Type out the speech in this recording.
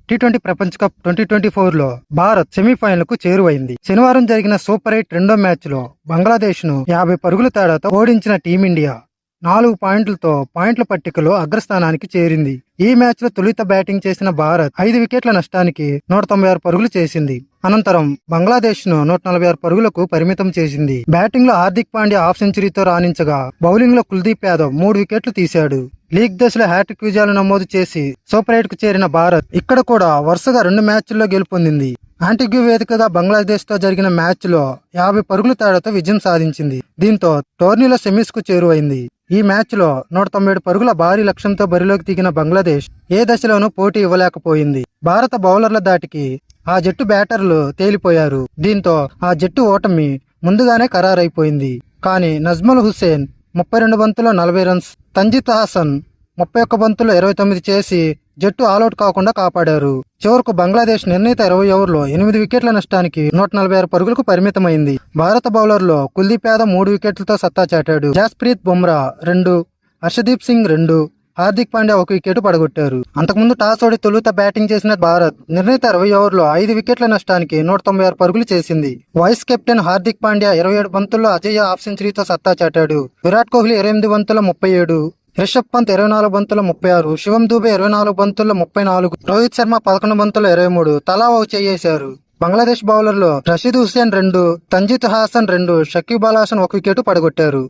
T20 ప్రపంచ cup 2024లో Bharat semi-final కు చేరువైంది. శనివారం జరిగిన సూపర్ 8 రెండో మ్యాచ్ లో బంగ్లాదేశ్ ను 50 పరుగుల తేడాతో ఓడించిన టీమిండియా 4 పాయింట్లతో పాయింట్ల పట్టికలో అగ్రస్థానానికి చేరింది. ఈ మ్యాచ్ లో తొలుత బ్యాటింగ్ చేసిన భారత్ 5 వికెట్ల నష్టానికి 196 పరుగులు చేసింది. అనంతరం బంగ్లాదేశ్ ను 146 పరుగులకు పరిమితం చేసింది. బ్యాటింగ్ లో హార్దిక్ పాండ్యా హాఫ్ సెంచరీతో రాణించగా బౌలింగ్ లో కుల్దీప్ యాదవ్ 3 వికెట్లు తీశాడు. లీగ్ దశలో హ్యాట్రిక్ విజయాలు నమోదు చేసి సూపర్ 8 కు చేరిన భారత్ ఇక్కడ కూడా వరుసగా 2 మ్యాచ్ల్లో గెలుపొందింది. యాంటిగ్యూ వేదికగా బంగ్లాదేశ్ తో జరిగిన మ్యాచ్ లో 50 పరుగుల తేడాతో విజయం సాధించింది. దీంతో టోర్నీలో సెమీస్ కు చేరువైంది. ఈ మ్యాచ్ లో 197 పరుగుల భారీ లక్ష్యంతో బరిలోకి దిగిన బంగ్లాదేశ్ ఏ దశలోనూ పోటీ ఇవ్వలేకపోయింది. భారత బౌలర్ల దాటికి ఆ జట్టు బ్యాటర్లు తేలిపోయారు. దీంతో ఆ జట్టు ఓటమి ముందుగానే ఖరారైపోయింది. కానీ నజ్ముల్ హుస్సేన్ 32 బంతుల్లో 40 రన్స్, తంజిద్ హసన్ 31 బంతుల్లో 29 చేసి జట్టు ఆలౌట్ కాకుండా కాపాడారు. చివరకు బంగ్లాదేశ్ నిర్ణీత 20 ఓవర్లో 8 వికెట్ల నష్టానికి 146 పరుగులకు పరిమితమైంది. భారత బౌలర్లో కుల్దీప్ యాదవ్ 3 వికెట్లతో సత్తా చాటాడు. జస్ప్రీత్ బుమ్రా 2, హర్షదీప్ సింగ్ 2, హార్దిక్ పాండ్యా 1 వికెట్ పడగొట్టారు. అంతకుముందు టాస్ ఓడి తొలుత బ్యాటింగ్ చేసిన భారత్ నిర్ణీత 20 ఓవర్లో 5 వికెట్ల నష్టానికి 196 పరుగులు చేసింది. వైస్ కెప్టెన్ హార్దిక్ పాండ్యా 27 బంతుల్లో అజేయ హాఫ్ సెంచరీతో సత్తా చాటాడు. విరాట్ కోహ్లీ 28 బంతుల్లో 37, రిషబ్ పంత్ 24 బంతుల్లో 36, శివం దూబే 24 బంతుల్లో 34, రోహిత్ శర్మ 11 బంతుల్లో 23 తలా ఓ చేయేశారు. బంగ్లాదేశ్ బౌలర్లో రషీద్ హుస్సేన్ 2, తంజిద్ హాసన్ 2, షకీబ్ అల్ హాసన్ 1 వికెట్ పడగొట్టారు.